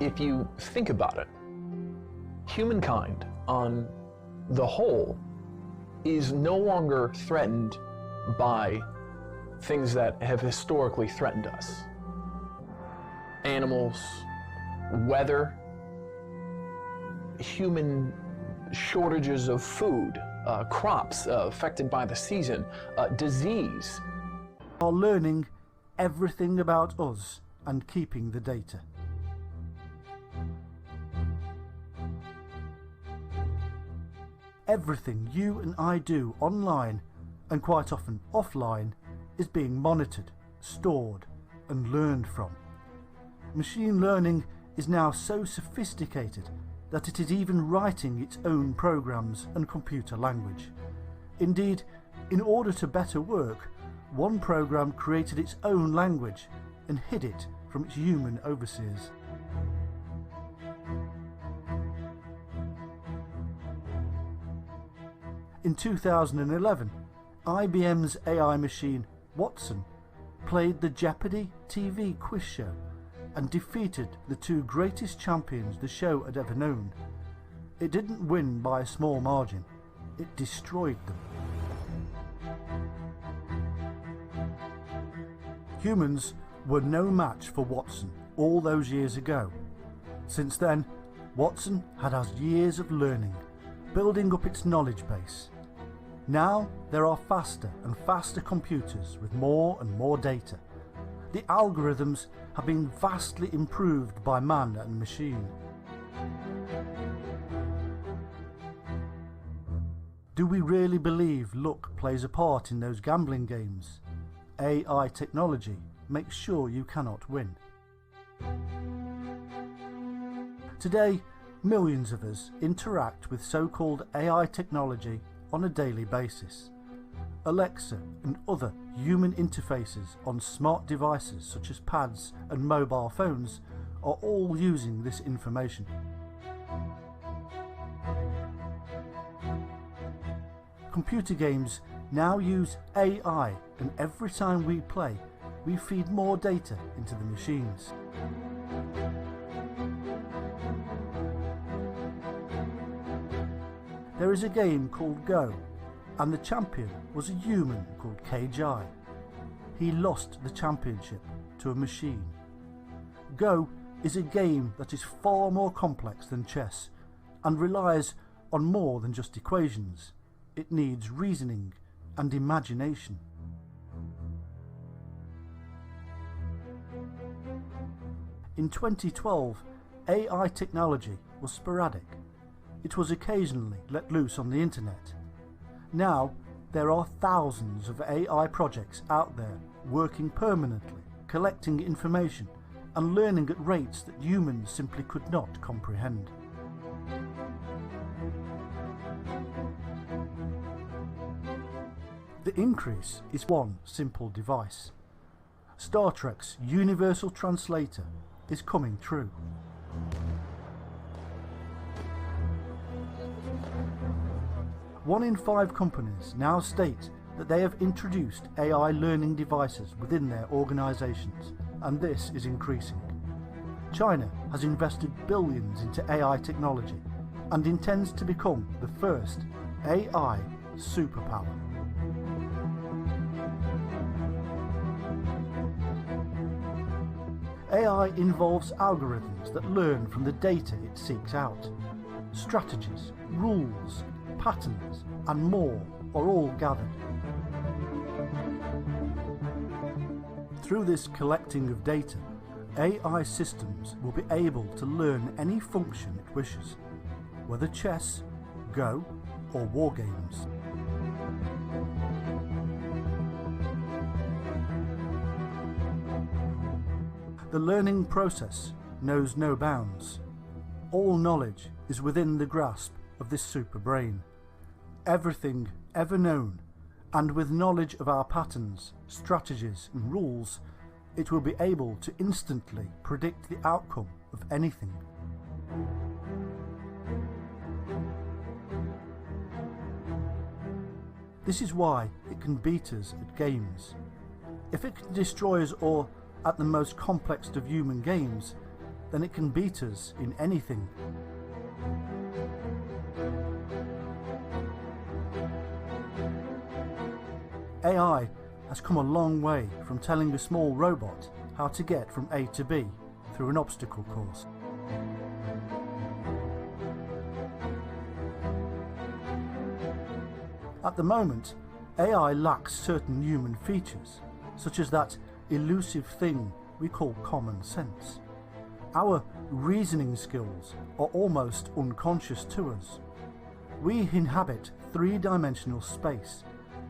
If you think about it, humankind, on the whole, is no longer threatened by things that have historically threatened us. Animals, weather, human shortages of food, crops affected by the season, disease. Are learning everything about us and keeping the data. Everything you and I do online, and quite often offline, is being monitored, stored and learned from. Machine learning is now so sophisticated that it is even writing its own programs and computer language. Indeed, in order to better work, one program created its own language and hid it from its human overseers. In 2011, IBM's AI machine, Watson, played the Jeopardy TV quiz show and defeated the two greatest champions the show had ever known. It didn't win by a small margin, it destroyed them. Humans were no match for Watson all those years ago. Since then, Watson had had years of learning, building up its knowledge base. Now there are faster and faster computers with more and more data. The algorithms have been vastly improved by man and machine. Do we really believe luck plays a part in those gambling games? AI technology makes sure you cannot win. Today, millions of us interact with so-called AI technology on a daily basis. Alexa and other human interfaces on smart devices such as pads and mobile phones are all using this information. Computer games now use AI, and every time we play, we feed more data into the machines. There is a game called Go, and the champion was a human called KJ. He lost the championship to a machine. Go is a game that is far more complex than chess and relies on more than just equations. It needs reasoning and imagination. In 2012, AI technology was sporadic. It was occasionally let loose on the internet. Now, there are thousands of AI projects out there working permanently, collecting information and learning at rates that humans simply could not comprehend. The increase is one simple device. Star Trek's Universal Translator is coming true. One in 5 companies now state that they have introduced AI learning devices within their organizations, and this is increasing. China has invested billions into AI technology and intends to become the first AI superpower. AI involves algorithms that learn from the data it seeks out. Strategies, rules, patterns and more are all gathered. Through this collecting of data, AI systems will be able to learn any function it wishes, whether chess, Go or war games. The learning process knows no bounds. All knowledge is within the grasp of this super brain. Everything ever known, and with knowledge of our patterns, strategies and rules, it will be able to instantly predict the outcome of anything. This is why it can beat us at games. If it can destroy us or at the most complex of human games, then it can beat us in anything. AI has come a long way from telling a small robot how to get from A to B through an obstacle course. At the moment, AI lacks certain human features, such as that elusive thing we call common sense. Our reasoning skills are almost unconscious to us. We inhabit three-dimensional space,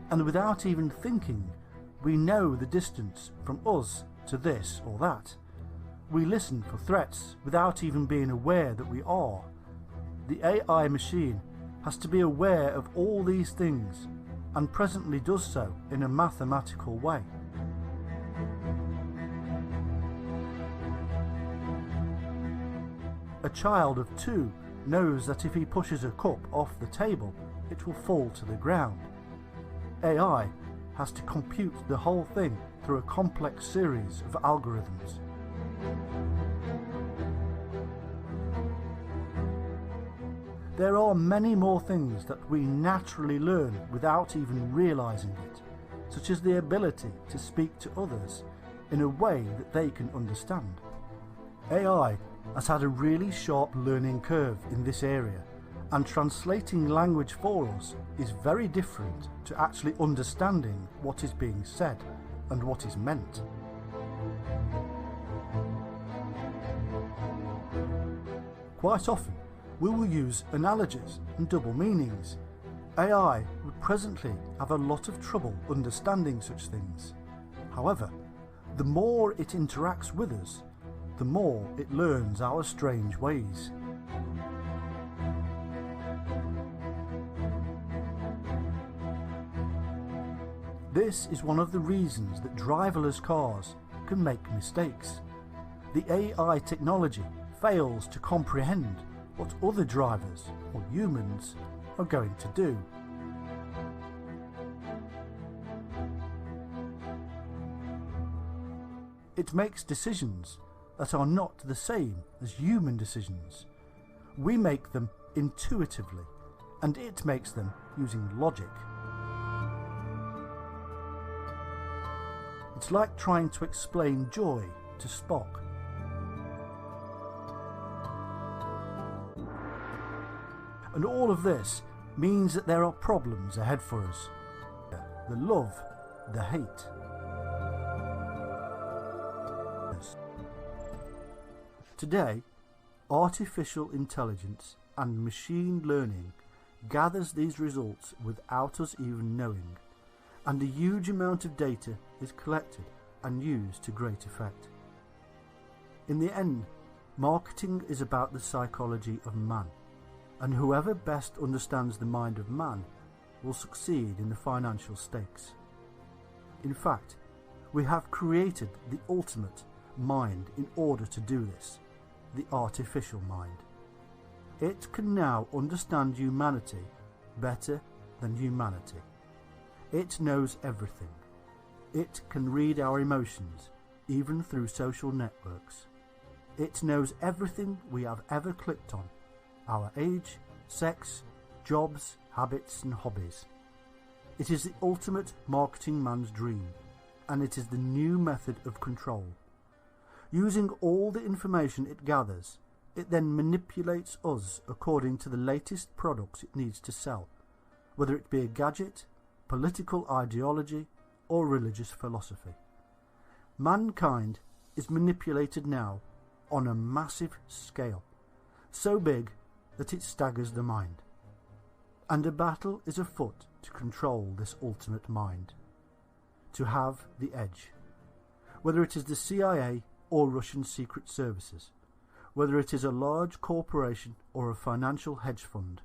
and without even thinking, we know the distance from us to this or that. We listen for threats without even being aware that we are. The AI machine has to be aware of all these things, and presently does so in a mathematical way. A child of 2 knows that if he pushes a cup off the table, it will fall to the ground. AI has to compute the whole thing through a complex series of algorithms. There are many more things that we naturally learn without even realizing it, such as the ability to speak to others in a way that they can understand. AI has had a really sharp learning curve in this area, and translating language for us is very different to actually understanding what is being said and what is meant. Quite often, we will use analogies and double meanings. AI would presently have a lot of trouble understanding such things. However, the more it interacts with us, the more it learns our strange ways. This is one of the reasons that driverless cars can make mistakes. The AI technology fails to comprehend what other drivers or humans are going to do. It makes decisions that are not the same as human decisions. We make them intuitively, and it makes them using logic. It's like trying to explain joy to Spock. And all of this means that there are problems ahead for us. The love, the hate. Today, artificial intelligence and machine learning gathers these results without us even knowing, and a huge amount of data is collected and used to great effect. In the end, marketing is about the psychology of man, and whoever best understands the mind of man will succeed in the financial stakes. In fact, we have created the ultimate mind in order to do this, the artificial mind. It can now understand humanity better than humanity. It knows everything. It can read our emotions, even through social networks. It knows everything we have ever clicked on: our age, sex, jobs, habits and hobbies. It is the ultimate marketing man's dream, and it is the new method of control. Using all the information it gathers, it then manipulates us according to the latest products it needs to sell, whether it be a gadget, political ideology or religious philosophy. Mankind is manipulated now on a massive scale, so big that it staggers the mind. And a battle is afoot to control this ultimate mind, to have the edge. Whether it is the CIA or Russian secret services, whether it is a large corporation or a financial hedge fund,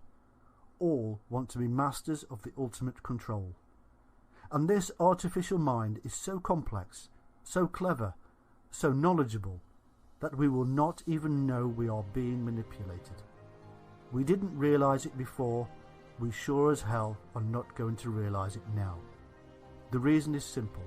all want to be masters of the ultimate control. And this artificial mind is so complex, so clever, so knowledgeable, that we will not even know we are being manipulated. We didn't realise it before, we sure as hell are not going to realise it now. The reason is simple.